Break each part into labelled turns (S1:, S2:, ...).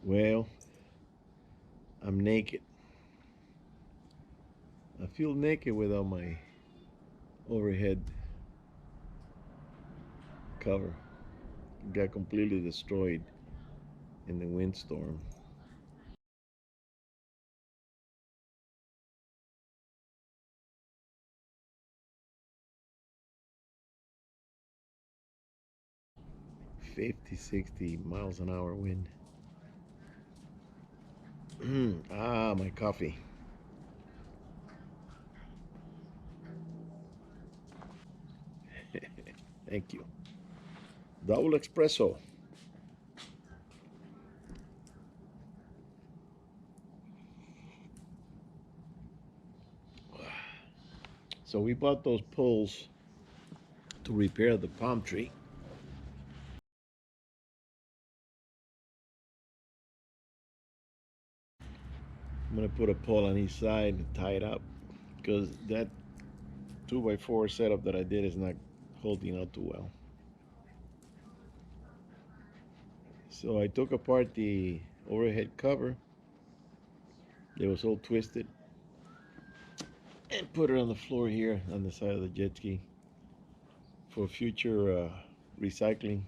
S1: Well, I'm naked. I feel naked without my overhead cover. It got completely destroyed in the windstorm. 50, 60 miles an hour wind. My coffee. Thank you. Double espresso. So we bought those poles to repair the palm tree. I'm gonna put a pole on each side and tie it up because that 2x4 setup that I did is not holding out too well. So I took apart the overhead cover. It was all twisted and put it on the floor here on the side of the jet ski for future recycling.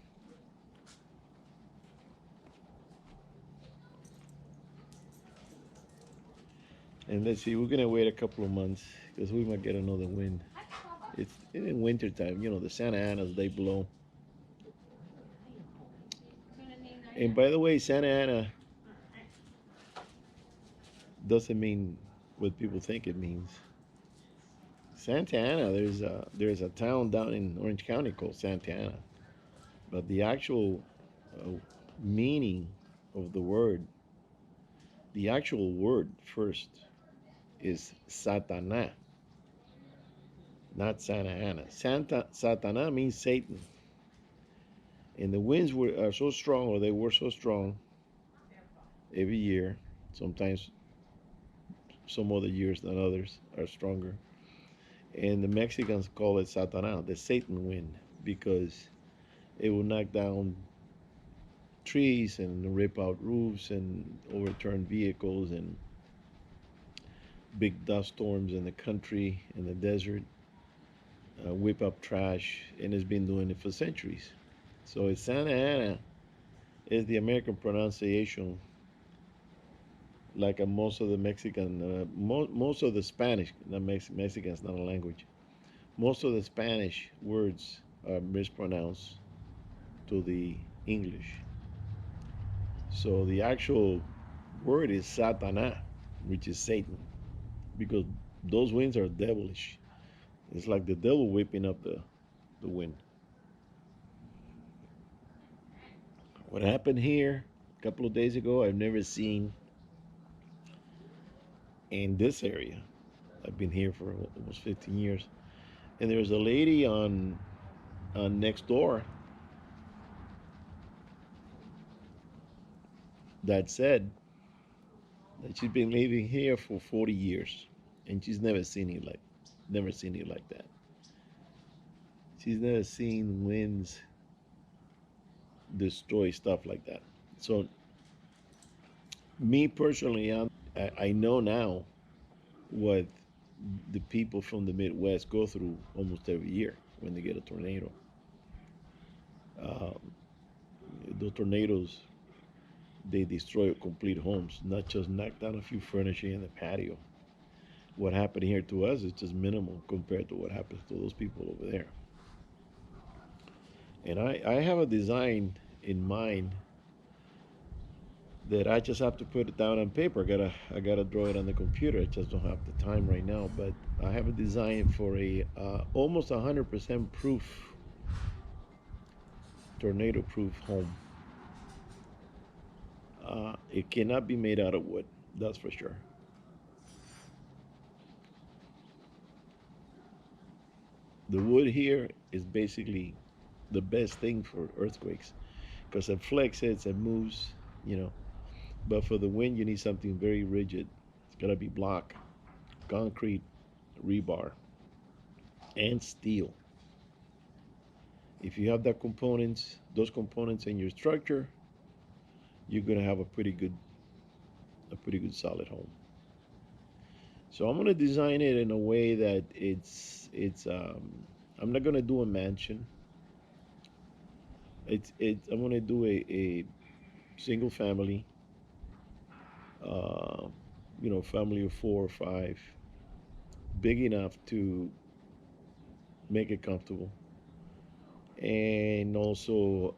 S1: And let's see, we're gonna wait a couple of months because we might get another wind. It's in winter time, you know, the Santa Anas they blow. And by the way, Santa Ana doesn't mean what people think it means. Santa Ana, there's a town down in Orange County called Santa Ana, but the actual uh, meaning of the actual word first is Satana, not Santa Ana. Satana means Satan, and the winds are so strong, or they were so strong every year. Sometimes some other years than others are stronger. And the Mexicans call it Satana, the Satan wind, because it will knock down trees and rip out roofs and overturn vehicles and big dust storms in the country, in the desert, whip up trash, and it's been doing it for centuries. So it's Santa Ana is the American pronunciation, like most of the Mexican, most of the Spanish, not Mexican is not a language. Most of the Spanish words are mispronounced to the English. So the actual word is Satana, which is Satan, because those winds are devilish. It's like the devil whipping up the wind. What happened here a couple of days ago, I've never seen in this area. I've been here for almost 15 years. And there's a lady on next door that said that she's been living here for 40 years and she's never seen it like that. She's never seen winds destroy stuff like that. So me personally, I know now what the people from the Midwest go through almost every year when they get a tornado. Um, the tornadoes, they destroy complete homes, not just knock down a few furniture in the patio. What happened here to us is just minimal compared to what happens to those people over there. And I have a design in mind that I just have to put it down on paper. I gotta draw it on the computer. I just don't have the time right now. But I have a design for a almost 100% proof, tornado proof home. It cannot be made out of wood, that's for sure. The wood here is basically the best thing for earthquakes because it flexes, it moves, you know. But for the wind, you need something very rigid. It's gotta be block, concrete, rebar, and steel. If you have those components in your structure, you're gonna have a pretty good solid home. So I'm gonna design it in a way that I'm not gonna do a mansion. I'm gonna do a single family, uh, family of four or five, big enough to make it comfortable, and also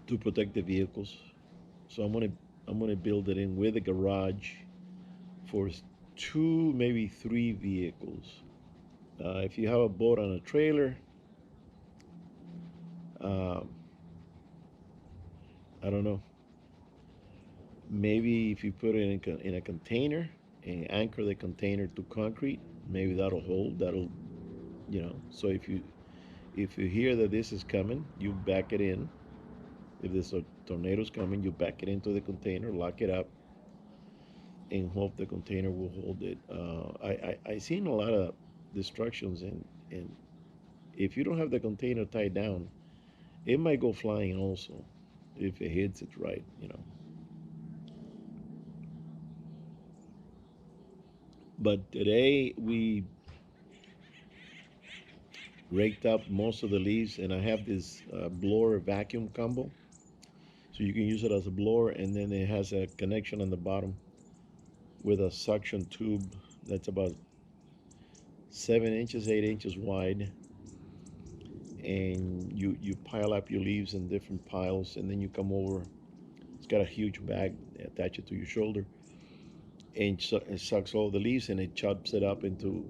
S1: to protect the vehicles. So I'm gonna build it in with a garage for two, maybe three vehicles. If you have a boat on a trailer, um, I don't know. Maybe if you put it in a container and anchor the container to concrete, maybe that'll hold. So if you hear that this is coming, you back it in. If there's a tornado's coming, you back it into the container, lock it up, and hope the container will hold it. I seen a lot of destructions, and if you don't have the container tied down, it might go flying also if it hits it right. But today we raked up most of the leaves, and I have this blower vacuum combo, so you can use it as a blower, and then it has a connection on the bottom with a suction tube that's about 7 inches, 8 inches wide, and you pile up your leaves in different piles, and then you come over. It's got a huge bag attached to your shoulder, and it sucks all the leaves and it chops it up into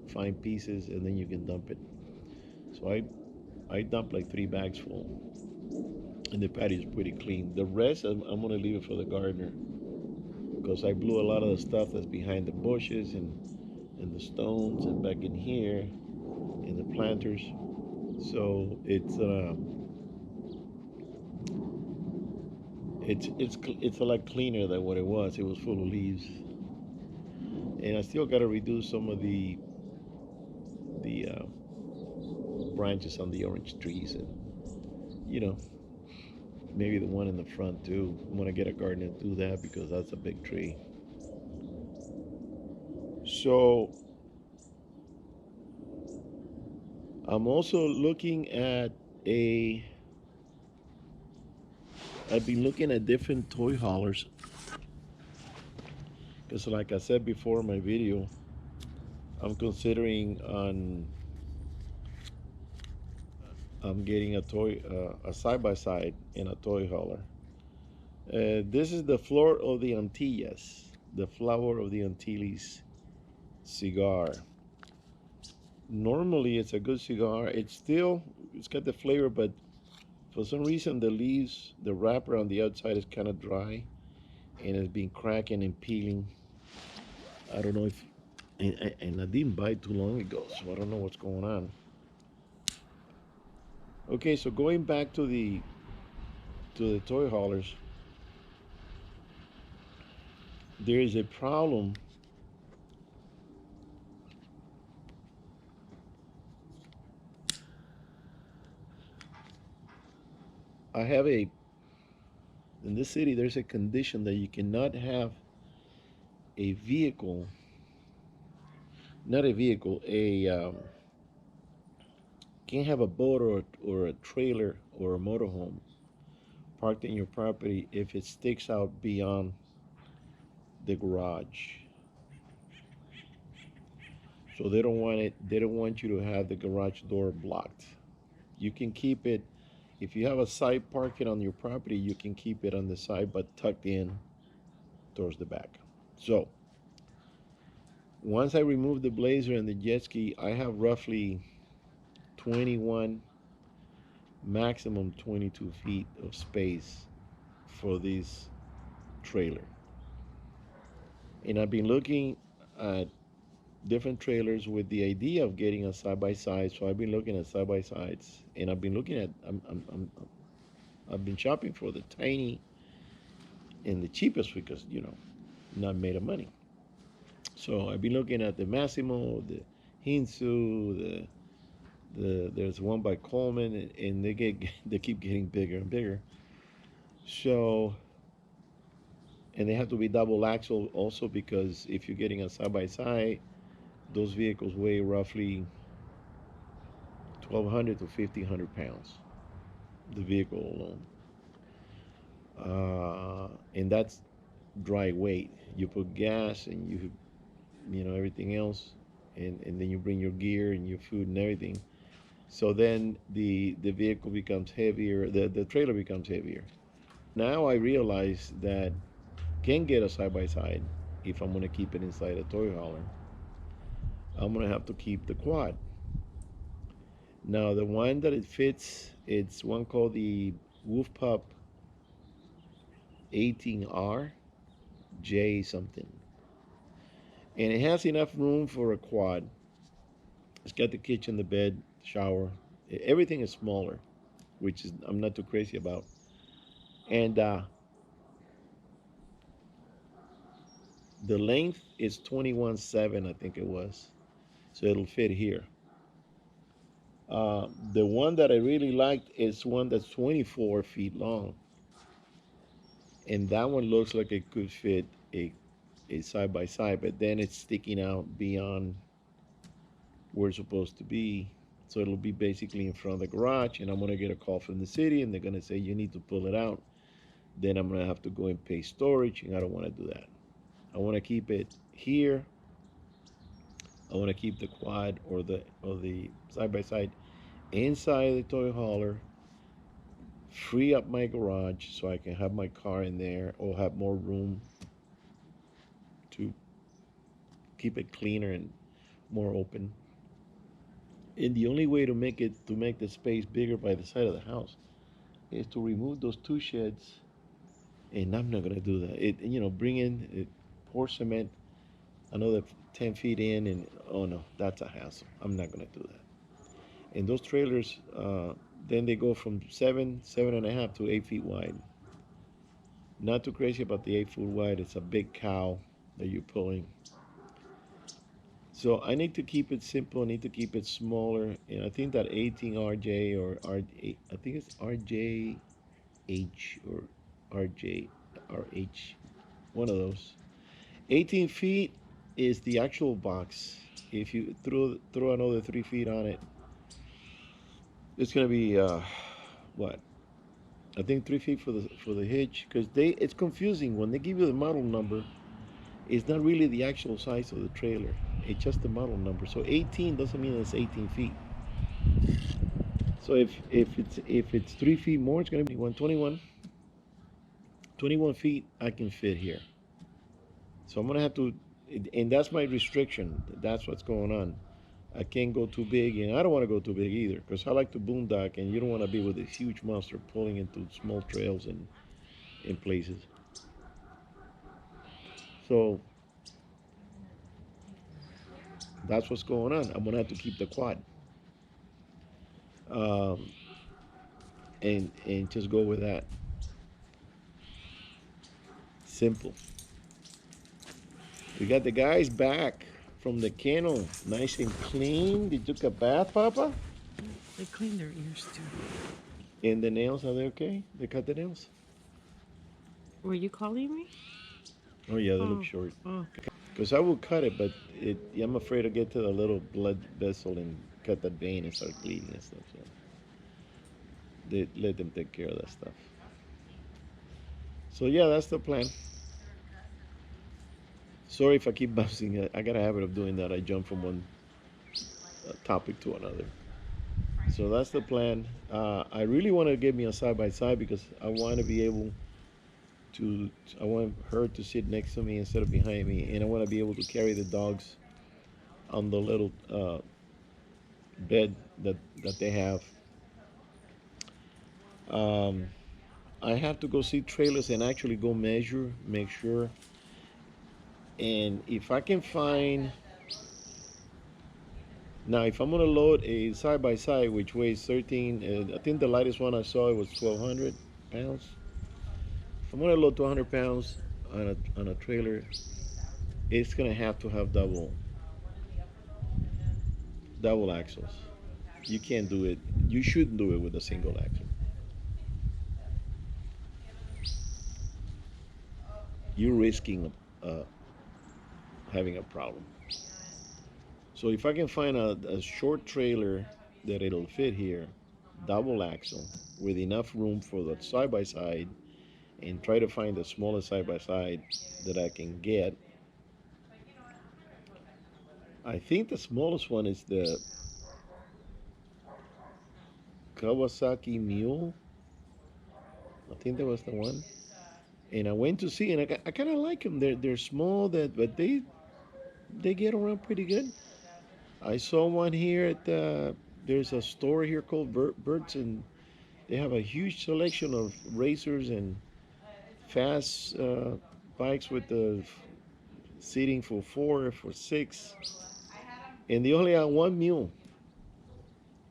S1: fine pieces, and then you can dump it. So I dumped like 3 bags full, and the patio is pretty clean. The rest I'm gonna leave it for the gardener because I blew a lot of the stuff that's behind the bushes and the stones and back in here in the planters. So it's a lot cleaner than what it was. It was full of leaves, and I still got to reduce some of the branches on the orange trees, and you know maybe the one in the front too. I'm gonna get a gardener to do that because that's a big tree. So I'm also looking at a. I've been looking at different toy haulers because, like I said before in my video, I'm considering on I'm getting a side by side in a toy hauler. This is the Flor of the Antillas, the flower of the Antilles cigar. Normally, it's a good cigar. It's got the flavor, but for some reason, the leaves, the wrapper on the outside is kind of dry, and it's been cracking and peeling. I don't know if, and I didn't buy it too long ago, so I don't know what's going on. Okay, so going back to the toy haulers, there is a problem. I have a In this city. There's a condition that you cannot have a vehicle, not a vehicle, a can't have a boat or a trailer or a motorhome parked in your property if it sticks out beyond the garage. So they don't want it. They don't want you to have the garage door blocked. You can keep it if you have a side parking on your property. You can keep it on the side, but tucked in towards the back. So once I remove the Blazer and the jet ski, I have roughly 21, maximum 22 feet of space for this trailer. And I've been looking at different trailers with the idea of getting a side by side. So I've been looking at side by sides, and I've been looking at I've been shopping for the tiny and the cheapest because not made of money. So I've been looking at the Massimo, the Hinsu, there's one by Coleman, and they keep getting bigger and bigger. So, and they have to be double axle also because if you're getting a side by side, those vehicles weigh roughly 1,200 to 1,500 pounds, the vehicle alone. And that's dry weight. You put gas and everything else, and then you bring your gear and your food and everything. So then the vehicle becomes heavier, the trailer becomes heavier. Now I realize that can get a side by side if I'm gonna keep it inside a toy hauler. I'm gonna have to keep the quad. Now the one that it fits, it's one called the Wolf Pup 18R J something, and it has enough room for a quad. It's got the kitchen, the bed, shower. Everything is smaller, which is I'm not too crazy about. And the length is 21.7, I think it was. So it'll fit here. The one that I really liked is one that's 24 feet long. And that one looks like it could fit a side by side, but then it's sticking out beyond where it's supposed to be. So it'll be basically in front of the garage, and I'm gonna get a call from the city, and they're gonna say you need to pull it out. Then I'm gonna have to go and pay storage, and I don't want to do that. I want to keep it here. I want to keep the quad or the side by side inside the toy hauler. Free up my garage so I can have my car in there or have more room to keep it cleaner and more open. And the only way to make the space bigger by the side of the house is to remove those two sheds. And I'm not gonna do that. Bring in pour cement another 10 feet in, and oh no, that's a hassle. I'm not gonna do that. And those trailers, then they go from 7.5 to 8 feet wide. Not too crazy about the 8 foot wide. It's a big cow that you're pulling. So I need to keep it simple. I need to keep it smaller. And I think that 18 RJ or I think it's RJH or RJRH, one of those. 18 feet is the actual box. If you throw another 3 feet on it, it's gonna be what? I think 3 feet for the hitch, because it's confusing when they give you the model number. It's not really the actual size of the trailer. It's just the model number. So 18 doesn't mean it's 18 feet. So if it's 3 feet more, it's gonna be 121. 21 feet I can fit here. So I'm gonna have to, and that's my restriction. That's what's going on. I can't go too big, and I don't want to go too big either, because I like to boondock, and you don't want to be with this huge monster pulling into small trails and in places. So that's what's going on. I'm gonna have to keep the quad, um, and just go with that. Simple. We got the guys back from the kennel, nice and clean. They took a bath, Papa.
S2: They clean their ears too.
S1: And the nails, are they okay? They cut the nails?
S2: Were you calling me?
S1: Oh yeah, they look
S2: Oh,
S1: short.
S2: oh.
S1: Because I will cut it, but I'm afraid to get to the little blood vessel and cut that vein and start bleeding and stuff. So they let them take care of that stuff. So yeah, that's the plan. Sorry if I keep bouncing. I got a habit of doing that. I jump from one topic to another. So that's the plan. I really want to get me a side by side because I want to be able to. I want her to sit next to me instead of behind me, and I want to be able to carry the dogs on the little bed that they have. Um, I have to go see trailers and actually go measure, make sure. And if I can find now, if I'm gonna load a side by side which weighs 13, I think the lightest one I saw it was 1,200 pounds. If I'm gonna load 200 pounds on a trailer, it's gonna have to have double axles. You can't do it. You shouldn't do it with a single axle. you're risking having a problem. So if I can find a short trailer that it'll fit here, double axle, with enough room for the side by side, and try to find the smallest side by side that I can get. I think the smallest one is the Kawasaki Mule. I think that was the one. And I went to see, and I kind of like them. They're small, but they get around pretty good. I saw one here at there's a store here called Bert's, and they have a huge selection of racers and fast bikes with the seating for four, for six, and they only had one mule,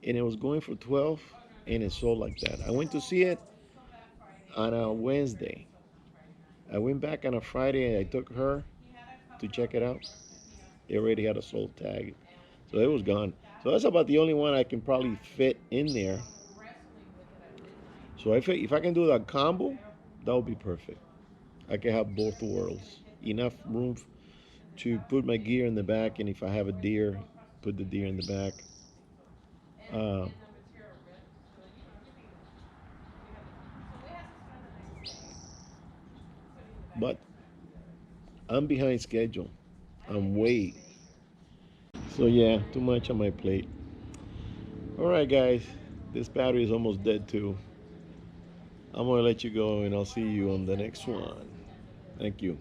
S1: and it was going for 12, and it sold like that. I went to see it on a Wednesday. I went back on a Friday, and I took her to check it out. They already had a sold tag, so it was gone. So that's about the only one I can probably fit in there. So if I can do that combo, that would be perfect. I can have both worlds. Enough room to put my gear in the back, and if I have a deer, put the deer in the back. Uh, but I'm behind schedule. I'm way. So yeah, too much on my plate. All right, guys. This battery is almost dead too. I'm gonna let you go, and I'll see you on the next one. Thank you.